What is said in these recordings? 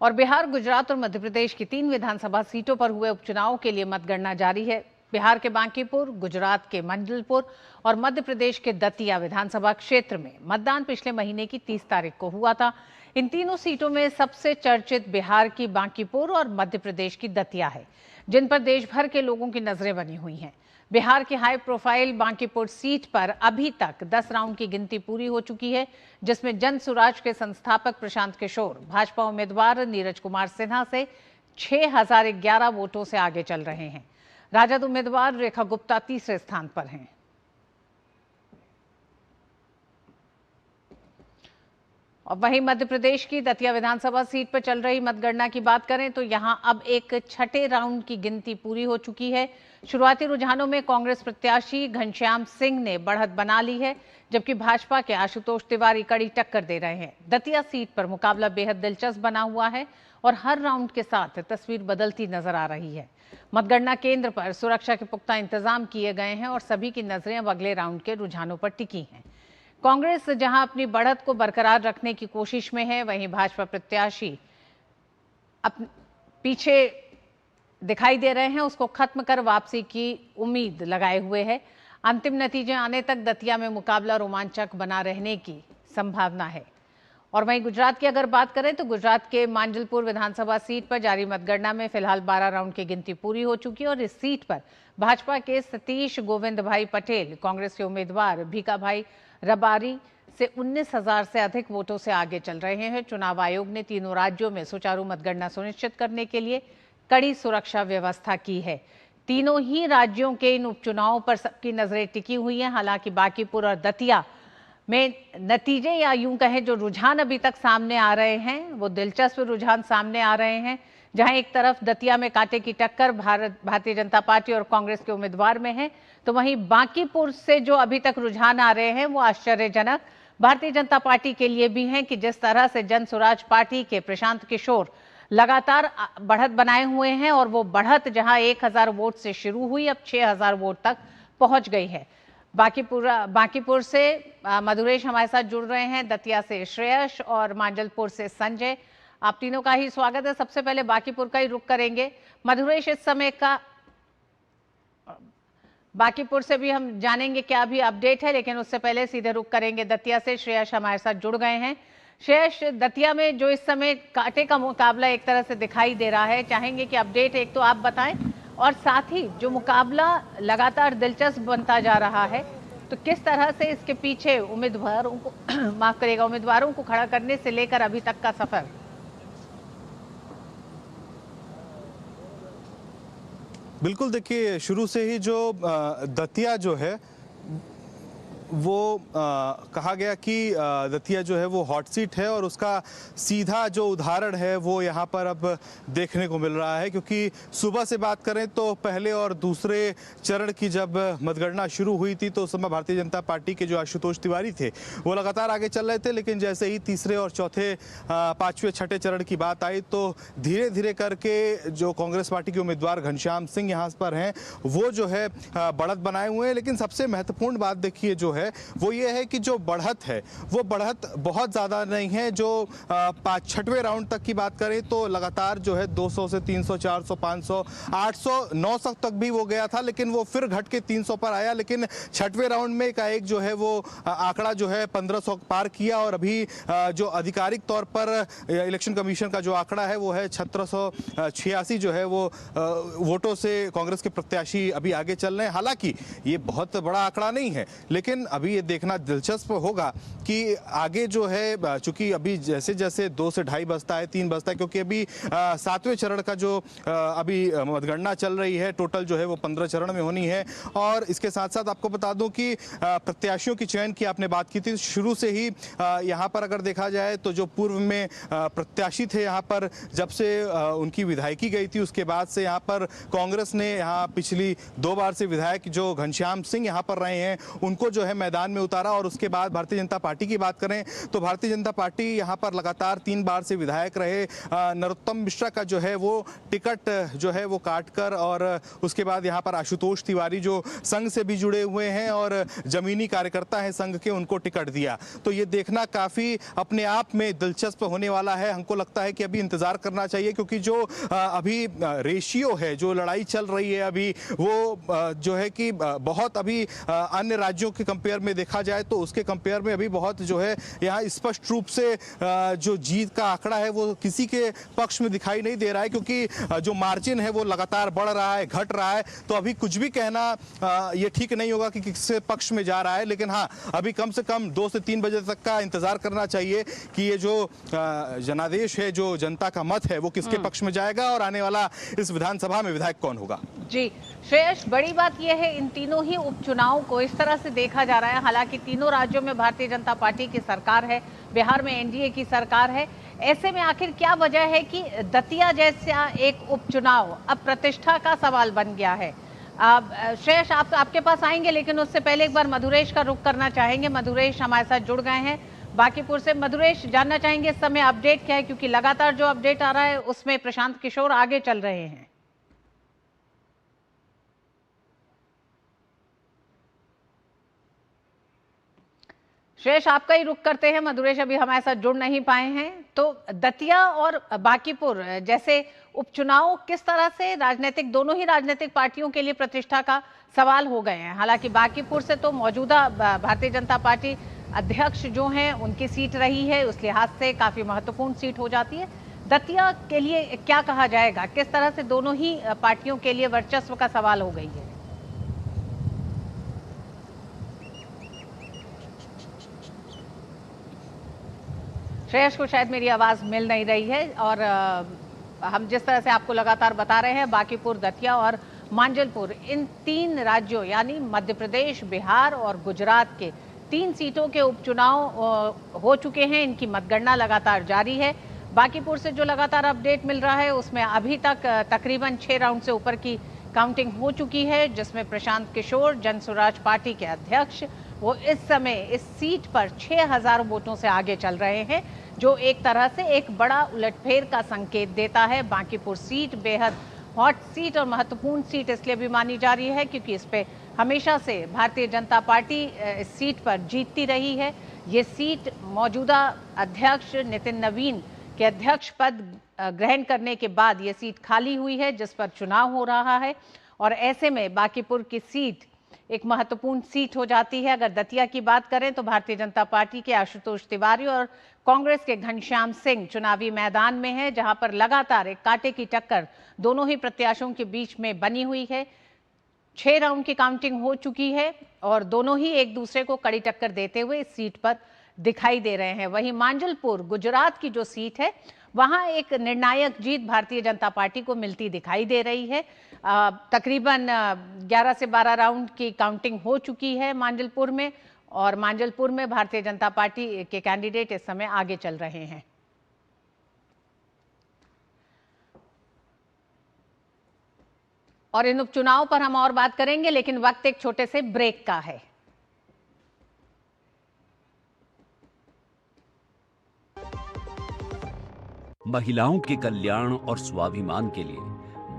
और बिहार, गुजरात और मध्य प्रदेश की 3 विधानसभा सीटों पर हुए उपचुनाव के लिए मतगणना जारी है। बिहार के बांकीपुर, गुजरात के मंडलपुर और मध्य प्रदेश के दतिया विधानसभा क्षेत्र में मतदान पिछले महीने की 30 तारीख को हुआ था। इन तीनों सीटों में सबसे चर्चित बिहार की बांकीपुर और मध्य प्रदेश की दतिया है, जिन पर देश भर के लोगों की नजरें बनी हुई हैं। बिहार की हाई प्रोफाइल बांकीपुर सीट पर अभी तक 10 राउंड की गिनती पूरी हो चुकी है, जिसमें जन सुराज के संस्थापक प्रशांत किशोर भाजपा उम्मीदवार नीरज कुमार सिन्हा से 6011 वोटों से आगे चल रहे हैं। राजद उम्मीदवार रेखा गुप्ता तीसरे स्थान पर हैं। और वहीं मध्य प्रदेश की दतिया विधानसभा सीट पर चल रही मतगणना की बात करें तो यहां अब एक छठे राउंड की गिनती पूरी हो चुकी है। शुरुआती रुझानों में कांग्रेस प्रत्याशी घनश्याम सिंह ने बढ़त बना ली है, जबकि भाजपा के आशुतोष तिवारी कड़ी टक्कर दे रहे हैं। दतिया सीट पर मुकाबला बेहद दिलचस्प बना हुआ है और हर राउंड के साथ तस्वीर बदलती नजर आ रही है। मतगणना केंद्र पर सुरक्षा के पुख्ता इंतजाम किए गए हैं और सभी की नजरें अब अगले राउंड के रुझानों पर टिकी हैं। कांग्रेस जहां अपनी बढ़त को बरकरार रखने की कोशिश में है, वहीं भाजपा प्रत्याशी पीछे दिखाई दे रहे हैं, उसको खत्म कर वापसी की उम्मीद लगाए हुए है। अंतिम नतीजे आने तक दतिया में मुकाबला रोमांचक बना रहने की संभावना है। और वहीं गुजरात की अगर बात करें तो गुजरात के मांजलपुर विधानसभा सीट पर जारी मतगणना में फिलहाल 12 राउंड की गिनती पूरी हो चुकी है और इस सीट पर भाजपा के सतीश गोविंद भाई पटेल कांग्रेस के उम्मीदवार भीखा भाई रबारी से 19,000 से अधिक वोटों से आगे चल रहे हैं। चुनाव आयोग ने तीनों राज्यों में सुचारू मतगणना सुनिश्चित करने के लिए कड़ी सुरक्षा व्यवस्था की है। तीनों ही राज्यों के इन उपचुनावों पर सबकी नजरें टिकी हुई हैं। हालांकि बांकीपुर और दतिया में नतीजे या यूं कहें जो रुझान अभी तक सामने आ रहे हैं वो दिलचस्प रुझान सामने आ रहे हैं, जहां एक तरफ दतिया में कांटे की टक्कर भारतीय जनता पार्टी और कांग्रेस के उम्मीदवार में है, तो वहीं बांकीपुर से जो अभी तक रुझान आ रहे हैं वो आश्चर्यजनक भारतीय जनता पार्टी के लिए भी हैं कि जिस तरह से जन स्वराज पार्टी के प्रशांत किशोर लगातार बढ़त बनाए हुए हैं और वो बढ़त जहां 1000 वोट से शुरू हुई अब 6000 वोट तक पहुंच गई है। बांकीपुर से मधुरेश हमारे साथ जुड़ रहे हैं, दतिया से श्रेयस और मांजलपुर से संजय। आप तीनों का ही स्वागत है। सबसे पहले बांकीपुर का ही रुख करेंगे। मधुरेश, इस समय का बांकीपुर से भी हम जानेंगे क्या भी अपडेट है, लेकिन उससे पहले सीधे रुख करेंगे दतिया से। श्रेयस हमारे साथ जुड़ गए हैं। श्रेयस, दतिया में जो इस समय कांटे का मुकाबला एक तरह से दिखाई दे रहा है, चाहेंगे कि अपडेट एक तो आप बताएं और साथ ही जो मुकाबला लगातार दिलचस्प बनता जा रहा है, तो किस तरह से इसके पीछे उम्मीदवारों को उम्मीदवारों को खड़ा करने से लेकर अभी तक का सफर। बिल्कुल, देखिए शुरू से ही जो दतिया जो है वो कहा गया कि दतिया जो है वो हॉट सीट है और उसका सीधा जो उदाहरण है वो यहाँ पर अब देखने को मिल रहा है, क्योंकि सुबह से बात करें तो पहले और दूसरे चरण की जब मतगणना शुरू हुई थी तो उस समय भारतीय जनता पार्टी के जो आशुतोष तिवारी थे वो लगातार आगे चल रहे थे, लेकिन जैसे ही तीसरे और चौथे, पांचवें, छठे चरण की बात आई तो धीरे धीरे करके जो कांग्रेस पार्टी के उम्मीदवार घनश्याम सिंह यहाँ पर हैं वो जो है बढ़त बनाए हुए हैं। लेकिन सबसे महत्वपूर्ण बात देखिए जो है वो ये है कि जो बढ़त है वो बढ़त बहुत ज़्यादा नहीं है। जो 5-6वें राउंड तक की बात करें तो लगातार जो है 200 से 300, 400, 500, 800, 900 तक भी वो गया था, लेकिन वो फिर घट के 300 पर आया। लेकिन 6वें राउंड में एकाएक जो है वो आंकड़ा जो है 1500 पार किया और अभी जो आधिकारिक तौर पर इलेक्शन कमीशन का जो आंकड़ा है वो है 1786 जो है वो वोटों से कांग्रेस के प्रत्याशी अभी आगे चल रहे हैं। हालांकि ये बहुत बड़ा आंकड़ा नहीं है, लेकिन अभी ये देखना दिलचस्प होगा कि आगे जो है, चूंकि अभी जैसे जैसे 2 से 2.5 बजता है, 3 बजता है, क्योंकि अभी 7वें चरण का जो अभी मतगणना चल रही है, टोटल जो है वो 15 चरण में होनी है। और इसके साथ साथ आपको बता दूं कि प्रत्याशियों की चयन की आपने बात की थी, शुरू से ही यहाँ पर अगर देखा जाए तो जो पूर्व में प्रत्याशी थे यहाँ पर, जब से उनकी विधायकी गई थी उसके बाद से यहाँ पर कांग्रेस ने यहाँ पिछली 2 बार से विधायक जो घनश्याम सिंह यहाँ पर रहे हैं उनको जो है है मैदान में उतारा। और उसके बाद भारतीय जनता पार्टी की बात करें तो भारतीय जनता पार्टी यहाँ पर लगातार 3 बार से विधायक रहे नरोत्तम मिश्रा का जो है वो टिकट जो है वो काटकर, और उसके बाद यहाँ पर आशुतोष तिवारी जो संघ से भी जुड़े हुए हैं और जमीनी कार्यकर्ता हैं संघ के, उनको टिकट दिया। तो ये देखना काफ़ी अपने आप में दिलचस्प होने वाला है। हमको लगता है कि अभी इंतजार करना चाहिए, क्योंकि जो अभी रेशियो है, जो लड़ाई चल रही है अभी, वो जो है कि बहुत अभी अन्य राज्यों के कंपेयर में देखा जाए तो उसके कंपेयर में अभी बहुत जो है यहाँ स्पष्ट रूप से जो जीत का आंकड़ा है वो किसी के पक्ष में दिखाई नहीं दे रहा है, क्योंकि जो मार्जिन है वो लगातार बढ़ रहा है, घट रहा है। तो अभी कुछ भी कहना ये ठीक नहीं होगा कि किसके पक्ष में जा रहा है। लेकिन हाँ, अभी कम से कम 2 से 3 बजे तक का इंतजार करना चाहिए कि ये जो जनादेश है, जो जनता का मत है, वो किसके पक्ष में जाएगा और आने वाला इस विधानसभा में विधायक कौन होगा। जी श्रेयस, बड़ी बात यह है इन तीनों ही उपचुनाव को इस तरह से देखा जा रहा है। हालांकि तीनों राज्यों में भारतीय जनता पार्टी की सरकार है, बिहार में एनडीए की सरकार है। ऐसे में आखिर क्या वजह है कि दतिया जैसा एक उपचुनाव अब प्रतिष्ठा का सवाल बन गया है। श्रेयस, आपके पास आएंगे, लेकिन उससे पहले एक बार मधुरेश का रुख करना चाहेंगे। मधुरेश हमारे साथ जुड़ गए हैं बांकीपुर से। मधुरेश, जानना चाहेंगे इस समय अपडेट क्या है, क्योंकि लगातार जो अपडेट आ रहा है उसमें प्रशांत किशोर आगे चल रहे हैं। श्रेयस, आपका ही रुख करते हैं। मधुरेश अभी हमारे साथ जुड़ नहीं पाए हैं। तो दतिया और बांकीपुर जैसे उपचुनाव किस तरह से दोनों ही राजनीतिक पार्टियों के लिए प्रतिष्ठा का सवाल हो गए हैं। हालांकि बांकीपुर से तो मौजूदा भारतीय जनता पार्टी अध्यक्ष जो हैं उनकी सीट रही है, उस लिहाज से काफी महत्वपूर्ण सीट हो जाती है। दतिया के लिए क्या कहा जाएगा, किस तरह से दोनों ही पार्टियों के लिए वर्चस्व का सवाल हो गई है। श्रेयस को शायद मेरी आवाज मिल नहीं रही है, और हम जिस तरह से आपको लगातार बता रहे हैं, बांकीपुर, दतिया और मांजलपुर, इन 3 राज्यों यानी मध्य प्रदेश, बिहार और गुजरात के 3 सीटों के उपचुनाव हो चुके हैं। इनकी मतगणना लगातार जारी है। बांकीपुर से जो लगातार अपडेट मिल रहा है उसमें अभी तक तकरीबन 6 राउंड से ऊपर की काउंटिंग हो चुकी है, जिसमें प्रशांत किशोर, जन स्वराज पार्टी के अध्यक्ष, वो इस समय इस सीट पर 6000 वोटों से आगे चल रहे हैं, जो एक तरह से एक बड़ा उलटफेर का संकेत देता है। बांकीपुर सीट बेहद हॉट सीट और महत्वपूर्ण सीट इसलिए भी मानी जा रही है क्योंकि इस पे हमेशा से भारतीय जनता पार्टी इस सीट पर जीतती रही है। ये सीट मौजूदा अध्यक्ष नितिन नवीन के अध्यक्ष पद ग्रहण करने के बाद ये सीट खाली हुई है, जिस पर चुनाव हो रहा है, और ऐसे में बांकीपुर की सीट एक महत्वपूर्ण सीट हो जाती है। अगर दतिया की बात करें तो भारतीय जनता पार्टी के आशुतोष तिवारी और कांग्रेस के घनश्याम सिंह चुनावी मैदान में है, जहां पर लगातार एक कांटे की टक्कर दोनों ही प्रत्याशियों के बीच में बनी हुई है। 6 राउंड की काउंटिंग हो चुकी है और दोनों ही एक दूसरे को कड़ी टक्कर देते हुए इस सीट पर दिखाई दे रहे हैं। वहीं मांजलपुर, गुजरात की जो सीट है, वहां एक निर्णायक जीत भारतीय जनता पार्टी को मिलती दिखाई दे रही है। तकरीबन 11 से 12 राउंड की काउंटिंग हो चुकी है मांजलपुर में, और मांजलपुर में भारतीय जनता पार्टी के कैंडिडेट इस समय आगे चल रहे हैं। और इन उपचुनाव पर हम और बात करेंगे, लेकिन वक्त एक छोटे से ब्रेक का है। महिलाओं के कल्याण और स्वाभिमान के लिए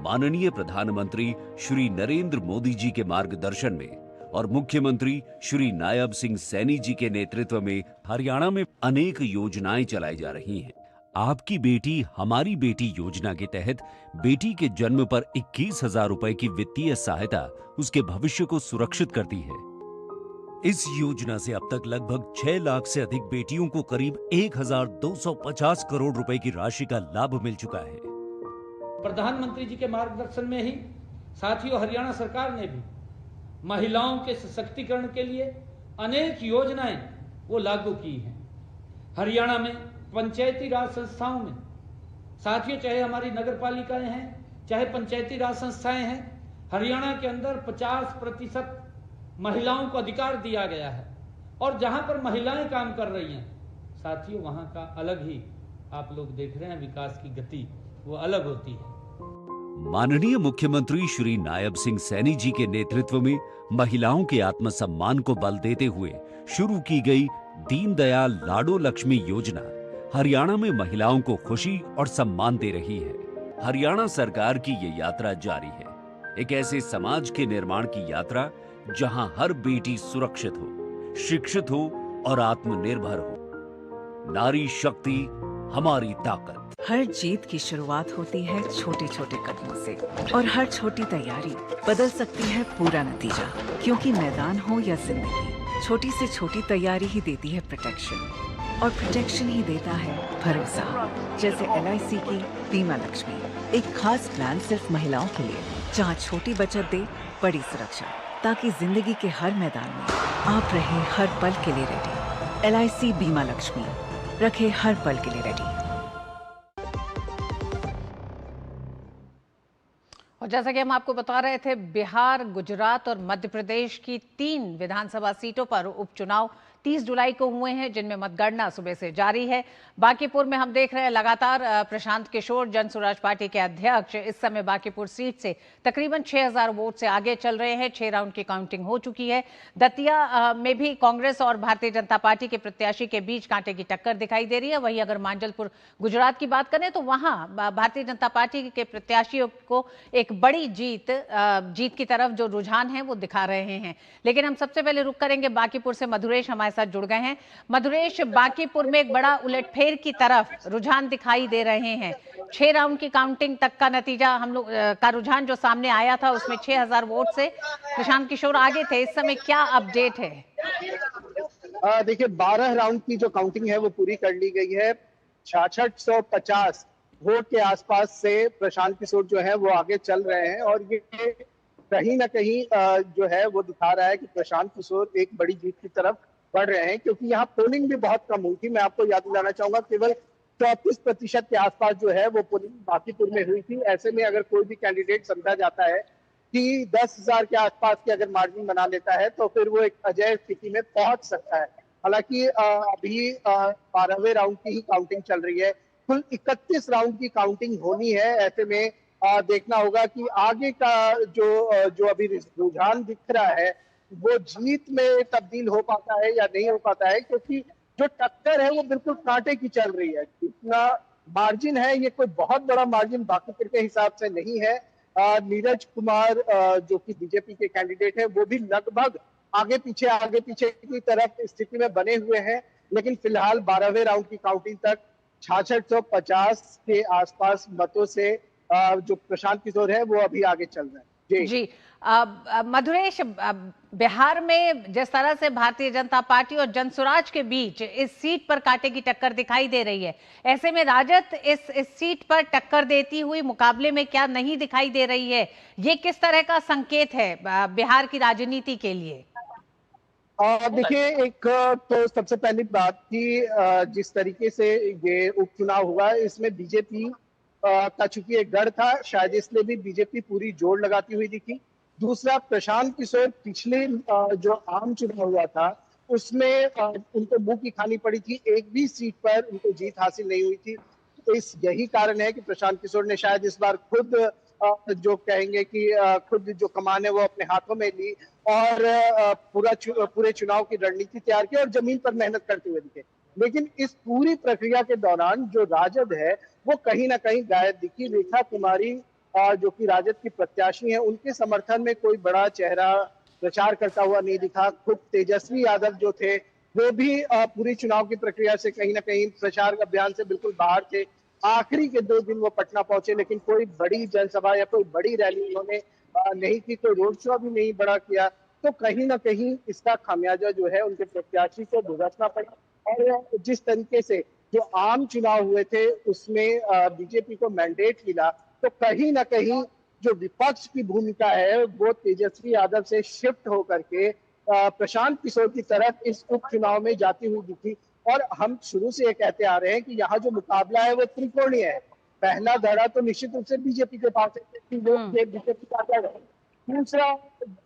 माननीय प्रधानमंत्री श्री नरेंद्र मोदी जी के मार्गदर्शन में और मुख्यमंत्री श्री नायब सिंह सैनी जी के नेतृत्व में हरियाणा में अनेक योजनाएं चलाई जा रही हैं। आपकी बेटी हमारी बेटी योजना के तहत बेटी के जन्म पर 21,000 रुपए की वित्तीय सहायता उसके भविष्य को सुरक्षित करती है। इस योजना से अब तक लगभग 6 लाख से अधिक बेटियों को करीब 1,250 करोड़ रुपए की राशि का लाभ मिल चुका है। प्रधानमंत्री जी के मार्गदर्शन में ही साथियों हरियाणा सरकार ने भी महिलाओं के सशक्तिकरण के लिए अनेक योजनाएं वो लागू की हैं। हरियाणा में पंचायती राज संस्थाओं में साथियों, चाहे हमारी नगर पालिकाएं हैं, चाहे पंचायती राज संस्थाएं हैं, हरियाणा के अंदर 50% महिलाओं को अधिकार दिया गया है। और जहां पर महिलाएं काम कर रही हैं साथियों, वहां का अलग ही आप लोग देख रहे हैं विकास की गति वो अलग होती है। माननीय मुख्यमंत्री श्री नायब सिंह सैनी जी के नेतृत्व में महिलाओं के आत्मसम्मान को बल देते हुए शुरू की गई दीनदयाल लाडो लक्ष्मी योजना हरियाणा में महिलाओं को खुशी और सम्मान दे रही है। हरियाणा सरकार की ये यात्रा जारी है, एक ऐसे समाज के निर्माण की यात्रा जहां हर बेटी सुरक्षित हो, शिक्षित हो और आत्मनिर्भर हो। नारी शक्ति हमारी ताकत। हर जीत की शुरुआत होती है छोटे छोटे कदमों से और हर छोटी तैयारी बदल सकती है पूरा नतीजा, क्योंकि मैदान हो या जिंदगी, छोटी से छोटी तैयारी ही देती है प्रोटेक्शन और प्रोटेक्शन ही देता है भरोसा। जैसे LIC की बीमा लक्ष्मी, एक खास प्लान सिर्फ महिलाओं के लिए, जहां छोटी बचत दे बड़ी सुरक्षा, ताकि जिंदगी के हर मैदान में आप रहे हर पल के लिए रेडी। LIC बीमा लक्ष्मी, रखे हर पल के लिए रेडी। और जैसा कि हम आपको बता रहे थे, बिहार, गुजरात और मध्य प्रदेश की 3 विधानसभा सीटों पर उपचुनाव 30 जुलाई को हुए हैं, जिनमें मतगणना सुबह से जारी है। बांकीपुर में हम देख रहे हैं लगातार प्रशांत किशोर, जन स्वराज पार्टी के अध्यक्ष, इस समय बांकीपुर सीट से तकरीबन 6000 वोट से आगे चल रहे हैं। 6 राउंड की काउंटिंग हो चुकी है। दतिया में भी कांग्रेस और भारतीय जनता पार्टी के प्रत्याशी के बीच कांटे की टक्कर दिखाई दे रही है। वहीं अगर मांजलपुर गुजरात की बात करें तो वहां भारतीय जनता पार्टी के प्रत्याशियों को एक बड़ी जीत की तरफ जो रुझान है वो दिखा रहे हैं। लेकिन हम सबसे पहले रुक करेंगे बांकीपुर से। मधुरेश हमारे साथ जुड़ गए हैं। मधुरेश, बांकीपुर में एक बड़ा उलटफेर की तरफ रुझान दिखाई दे रहे हैं। 6 राउंड की काउंटिंग तक का नतीजा हम लोग का रुझान जो सामने आया था उसमें 6000 वोट से प्रशांत किशोर आगे थे। इस समय क्या अपडेट है? देखिए, 12 राउंड की जो काउंटिंग है वो पूरी कर ली गई है। 6650 वोट के आसपास से प्रशांत किशोर जो है वो आगे चल रहे हैं और ये कहीं ना कहीं जो है वो दिखा रहा है कि प्रशांत किशोर एक बड़ी जीत की तरफ बढ़ रहे हैं, क्योंकि यहाँ पोलिंग भी बहुत कम हुई थी। मैं आपको याद दिलाना चाहूंगा, केवल 34% के आसपास जो है वो पोलिंग बांकीपुर में हुई थी। ऐसे में अगर कोई भी कैंडिडेट समझा जाता है कि 10,000 के आसपास की अगर मार्जिन बना लेता है तो फिर वो एक अजय स्थिति में पहुंच सकता है। हालांकि अभी 12वें राउंड की ही काउंटिंग चल रही है। कुल 31 राउंड की काउंटिंग होनी है। ऐसे में देखना होगा कि आगे का जो अभी रुझान दिख रहा है वो जीत में तब्दील हो पाता है या नहीं हो पाता है, क्योंकि जो टक्कर है वो बिल्कुल कांटे की चल रही है। इतना मार्जिन है, ये कोई बहुत बड़ा मार्जिन बांकीपुर के हिसाब से नहीं है। नीरज कुमार जो कि बीजेपी के कैंडिडेट है वो भी लगभग आगे पीछे की तरफ स्थिति में बने हुए हैं। लेकिन फिलहाल 12वें राउंड की काउंटिंग तक 6650 के आसपास मतों से जो प्रशांत किशोर है वो अभी आगे चल रहे हैं। जी मधुरेश, बिहार में जिस तरह से भारतीय जनता पार्टी और जनसुराज के बीच इस सीट पर कांटे की टक्कर दिखाई दे रही है, ऐसे में राजद इस सीट पर टक्कर देती हुई मुकाबले में क्या नहीं दिखाई दे रही है? ये किस तरह का संकेत है बिहार की राजनीति के लिए? देखिए, एक तो सबसे पहली बात कि जिस तरीके से ये उपचुनाव हुआ इसमें बीजेपी का चूंकि एक गढ़ था, शायद इसलिए भी बीजेपी पूरी जोर लगाती हुई दिखी। दूसरा, प्रशांत किशोर पिछले जो आम चुनाव हुआ था उसमें उनको मुंह की खानी पड़ी थी, एक भी सीट पर उनको जीत हासिल नहीं हुई थी। तो यही कारण है कि प्रशांत किशोर ने शायद इस बार खुद जो कहेंगे कि खुद जो कमान है वो अपने हाथों में ली और पूरे चुनाव की रणनीति तैयार की और जमीन पर मेहनत करते हुए दिखे। लेकिन इस पूरी प्रक्रिया के दौरान जो राजद है वो कहीं ना कहीं गायब दिखी। रेखा कुमारी जो कि राजद की प्रत्याशी हैं, उनके समर्थन में कोई बड़ा चेहरा प्रचार करता हुआ नहीं दिखा। खुद तेजस्वी यादव जो थे वो भी पूरी चुनाव की प्रक्रिया से कहीं ना कहीं प्रचार अभियान से बिल्कुल बाहर थे। आखिरी के 2 दिन वो पटना पहुंचे, लेकिन कोई बड़ी जनसभा या कोई बड़ी रैली उन्होंने नहीं की, कोई रोड शो भी नहीं बड़ा किया। तो कहीं ना कहीं इसका खामियाजा जो है उनके प्रत्याशी को भुगतना पड़ा। और जिस तरीके से जो आम चुनाव हुए थे उसमें बीजेपी को मैंडेट मिला, तो कहीं ना कहीं जो विपक्ष की भूमिका है वो तेजस्वी यादव से शिफ्ट होकर के प्रशांत किशोर की तरफ इस उपचुनाव में जाती हुई दिखी। और हम शुरू से ये कहते आ रहे हैं कि यहाँ जो मुकाबला है वो त्रिकोणीय है। पहला धड़ा तो निश्चित रूप से बीजेपी के पास है, बीजेपी का गढ़ है। दूसरा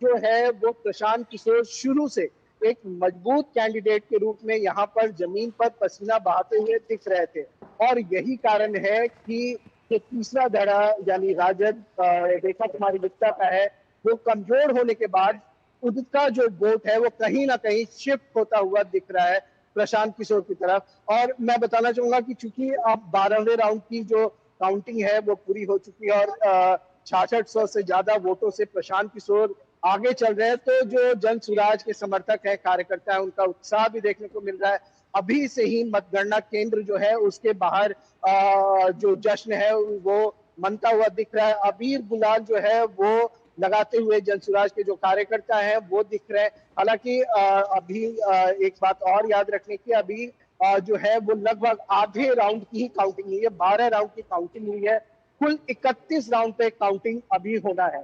जो है वो प्रशांत किशोर शुरू से एक मजबूत कैंडिडेट के रूप में यहाँ पर जमीन पर पसीना बहाते हुए दिख रहे थे। और यही कारण है कि कि तीसरा धड़ा यानी राजद रेखा कुमारी गुप्ता का है, वो कमजोर होने के बाद उनका जो वोट है वो कहीं ना कहीं शिफ्ट होता हुआ दिख रहा है प्रशांत किशोर की तरफ। और मैं बताना चाहूंगा कि चूंकि अब 12वें राउंड की जो काउंटिंग है वो पूरी हो चुकी है और 6600 से ज्यादा वोटों से प्रशांत किशोर आगे चल रहे हैं, तो जो जन सुराज के समर्थक है, कार्यकर्ता है, उनका उत्साह भी देखने को मिल रहा है। अभी से ही मतगणना केंद्र जो है उसके बाहर जो जश्न है वो मनता हुआ दिख रहा है। अबीर गुलाल जो है वो लगाते हुए जनसुराज के जो कार्यकर्ता हैं वो दिख रहे हैं। हालांकि अभी एक बात और याद रखने की, अभी जो है वो लगभग आधे राउंड की ही काउंटिंग हुई है, 12 राउंड की काउंटिंग हुई है, कुल 31 राउंड पे काउंटिंग अभी होना है।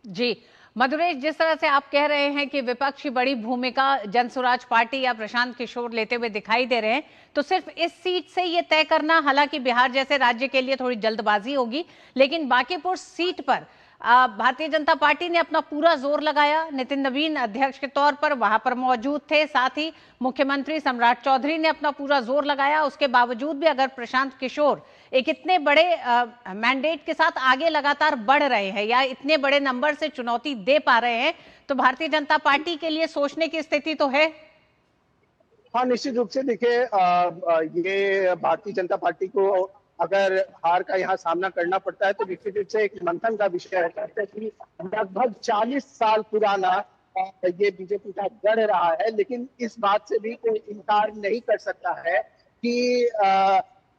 जी मधुरेश, जिस तरह से आप कह रहे हैं कि विपक्ष की बड़ी भूमिका जनसुराज पार्टी या प्रशांत किशोर लेते हुए दिखाई दे रहे हैं, तो सिर्फ इस सीट से ये तय करना, हालांकि बिहार जैसे राज्य के लिए थोड़ी जल्दबाजी होगी, लेकिन बांकीपुर सीट पर भारतीय जनता पार्टी ने अपना पूरा जोर लगाया। नितिन नवीन अध्यक्ष के तौर पर वहां पर मौजूद थे, साथ ही मुख्यमंत्री सम्राट चौधरी ने अपना पूरा जोर लगाया। उसके बावजूद भी अगर प्रशांत किशोर एक इतने बड़े मैंडेट के साथ आगे लगातार बढ़ रहे हैं या इतने बड़े नंबर से चुनौती दे पा रहे हैं, तो भारतीय जनता पार्टी के लिए सोचने की स्थिति तो है। हाँ, निश्चित रूप से देखिए, ये भारतीय जनता पार्टी को अगर हार का यहाँ सामना करना पड़ता है तो निश्चित रूप से एक मंथन का विषय है कि लगभग 40 साल पुराना ये बीजेपी का गढ़ रहा है। लेकिन इस बात से भी कोई इनकार नहीं कर सकता है कि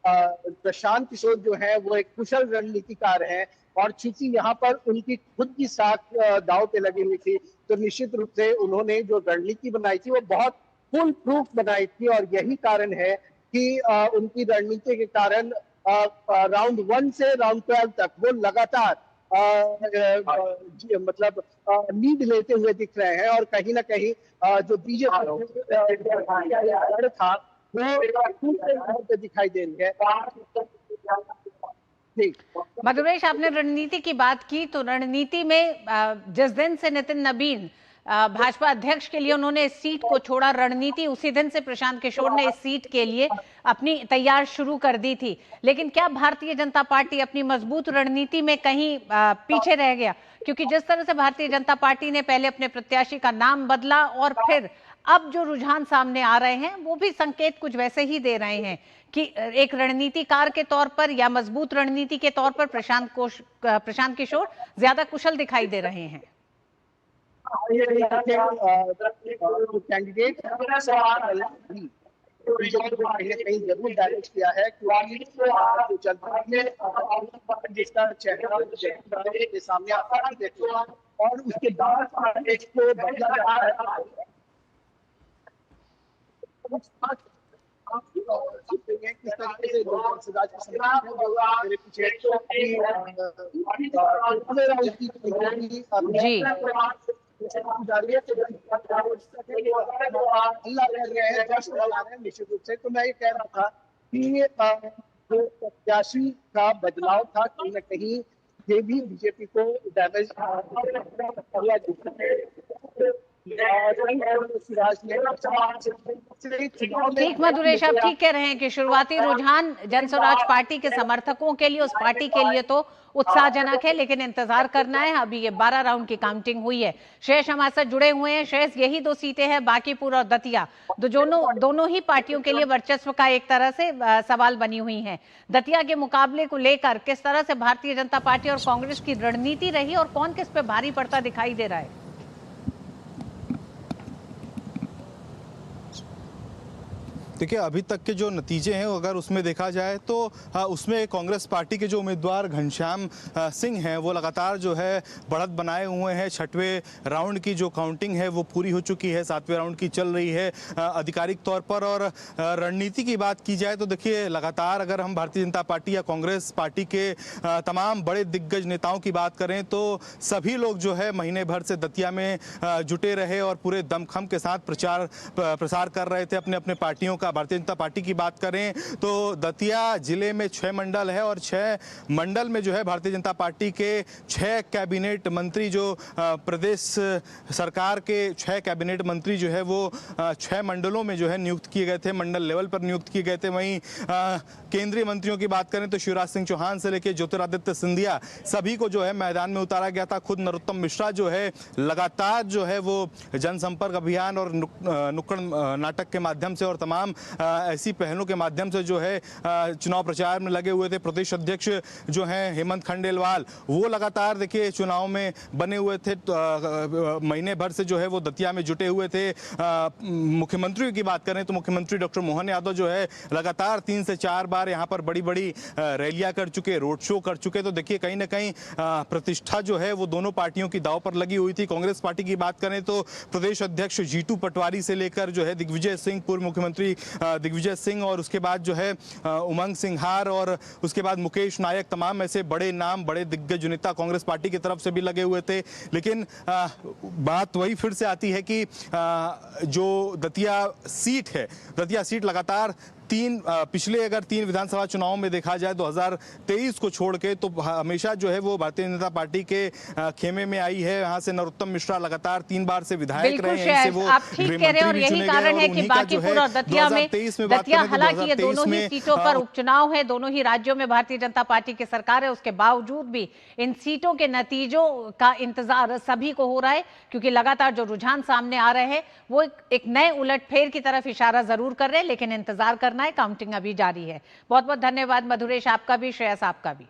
प्रशांत किशोर जो है वो एक कुशल रणनीतिकार है, और चूंकि यहाँ पर उनकी खुद की साख दांव पे लगी हुई थी, तो निश्चित रूप से उन्होंने जो रणनीति बनाई थी वो बहुत फुल प्रूफ बनाई थी। और यही कारण है कि उनकी रणनीति के कारण राउंड 1 से राउंड 12 तक वो लगातार मतलब लीड लेते हुए दिख रहे हैं। और कहीं ना कहीं जो बीजेपी था वो दिखाई दे रही है। मधुरेश, आपने रणनीति की बात की, तो रणनीति में जिस दिन से नितिन नवीन भाजपा अध्यक्ष के लिए उन्होंने इस सीट को छोड़ा, रणनीति उसी दिन से प्रशांत किशोर ने इस सीट के लिए अपनी तैयार शुरू कर दी थी। लेकिन क्या भारतीय जनता पार्टी अपनी मजबूत रणनीति में कहीं पीछे रह गया? क्योंकि जिस तरह से भारतीय जनता पार्टी ने पहले अपने प्रत्याशी का नाम बदला और फिर अब जो रुझान सामने आ रहे हैं वो भी संकेत कुछ वैसे ही दे रहे हैं कि एक रणनीतिकार के तौर पर या मजबूत रणनीति के तौर पर प्रशांत किशोर ज्यादा कुशल दिखाई दे रहे हैं। कैंडिडेट कहीं जरूर डैमेज किया है, क्योंकि जिसका चेहरा के सामने आता है और उसके बाद इसको बदला जा रहा है। किस तरीके से मेरे पीछे निश्चित रूप से। तो मैं ये कह रहा था कि जो प्रत्याशी का बदलाव था, कहीं ना कहीं ये भी बीजेपी को डैमेज। ठीक मधुरेश, आप ठीक कह रहे हैं कि शुरुआती रुझान जनसुराज पार्टी के समर्थकों के लिए, उस पार्टी के लिए तो उत्साहजनक है, लेकिन इंतजार करना है। अभी ये 12 राउंड की काउंटिंग हुई है। शेष हमारे साथ जुड़े हुए हैं। शेष यही 2 सीटें हैं, बांकीपुर और दतिया, दोनों ही पार्टियों के लिए वर्चस्व का एक तरह से सवाल बनी हुई है। दतिया के मुकाबले को लेकर किस तरह से भारतीय जनता पार्टी और कांग्रेस की रणनीति रही और कौन किस पे भारी पड़ता दिखाई दे रहा है? देखिए, अभी तक के जो नतीजे हैं अगर उसमें देखा जाए तो उसमें कांग्रेस पार्टी के जो उम्मीदवार घनश्याम सिंह हैं वो लगातार जो है बढ़त बनाए हुए हैं। 6वें राउंड की जो काउंटिंग है वो पूरी हो चुकी है, 7वें राउंड की चल रही है आधिकारिक तौर पर। और रणनीति की बात की जाए तो देखिए, लगातार अगर हम भारतीय जनता पार्टी या कांग्रेस पार्टी के तमाम बड़े दिग्गज नेताओं की बात करें तो सभी लोग जो है महीने भर से दतिया में जुटे रहे और पूरे दमखम के साथ प्रचार प्रसार कर रहे थे अपने अपने पार्टियों का। भारतीय जनता पार्टी की बात करें तो दतिया जिले में 6 मंडल है और 6 मंडल में जो है भारतीय जनता पार्टी के 6 कैबिनेट मंत्री, जो प्रदेश सरकार के 6 कैबिनेट मंत्री जो है वो 6 मंडलों में जो है नियुक्त किए गए थे, मंडल लेवल पर नियुक्त किए गए थे। वहीं केंद्रीय मंत्रियों की बात करें तो शिवराज सिंह चौहान से लेकर ज्योतिरादित्य सिंधिया सभी को जो है मैदान में उतारा गया था। खुद नरोत्तम मिश्रा जो है लगातार जो है वो जनसंपर्क अभियान और नुक्कड़ नाटक के माध्यम से और तमाम ऐसी पहलों के माध्यम से जो है चुनाव प्रचार में लगे हुए थे। प्रदेश अध्यक्ष जो हैं हेमंत खंडेलवाल, वो लगातार देखिए चुनाव में बने हुए थे, महीने भर से जो है वो दतिया में जुटे हुए थे। मुख्यमंत्री की बात करें तो मुख्यमंत्री डॉक्टर मोहन यादव जो है लगातार 3 से 4 बार यहाँ पर बड़ी बड़ी रैलियां कर चुके, रोड शो कर चुके। तो देखिए कहीं ना कहीं प्रतिष्ठा जो है वो दोनों पार्टियों की दांव पर लगी हुई थी। कांग्रेस पार्टी की बात करें तो प्रदेश अध्यक्ष जीतू पटवारी से लेकर जो है दिग्विजय सिंह, पूर्व मुख्यमंत्री दिग्विजय सिंह, और उसके बाद जो है उमंग सिंघार और उसके बाद मुकेश नायक, तमाम ऐसे बड़े नाम, बड़े दिग्गज नेता कांग्रेस पार्टी की तरफ से भी लगे हुए थे। लेकिन बात वही फिर से आती है कि जो दतिया सीट है, दतिया सीट लगातार पिछले अगर 3 विधानसभा चुनाव में देखा जाए 2023 को छोड़ के, तो हमेशा जो है वो भारतीय जनता पार्टी के खेमे में आई है। यहाँ से नरोत्तम मिश्रा लगातार 3 बार से विधायक रहे हैं, वो आप ठीक कह रहे हैं और यही कारण है कि बांकीपुर और दतिया में हालांकि ये दोनों ही सीटों पर उपचुनाव है, दोनों ही राज्यों में भारतीय जनता पार्टी की सरकार है, उसके बावजूद भी इन सीटों के नतीजों का इंतजार सभी को हो रहा है, क्योंकि लगातार जो रुझान सामने आ रहे हैं वो एक नए उलटफेर की तरफ इशारा जरूर कर रहे हैं, लेकिन इंतजार करना है, काउंटिंग अभी जारी है। बहुत बहुत धन्यवाद मधुरेश, आपका भी, श्रेयस आपका भी।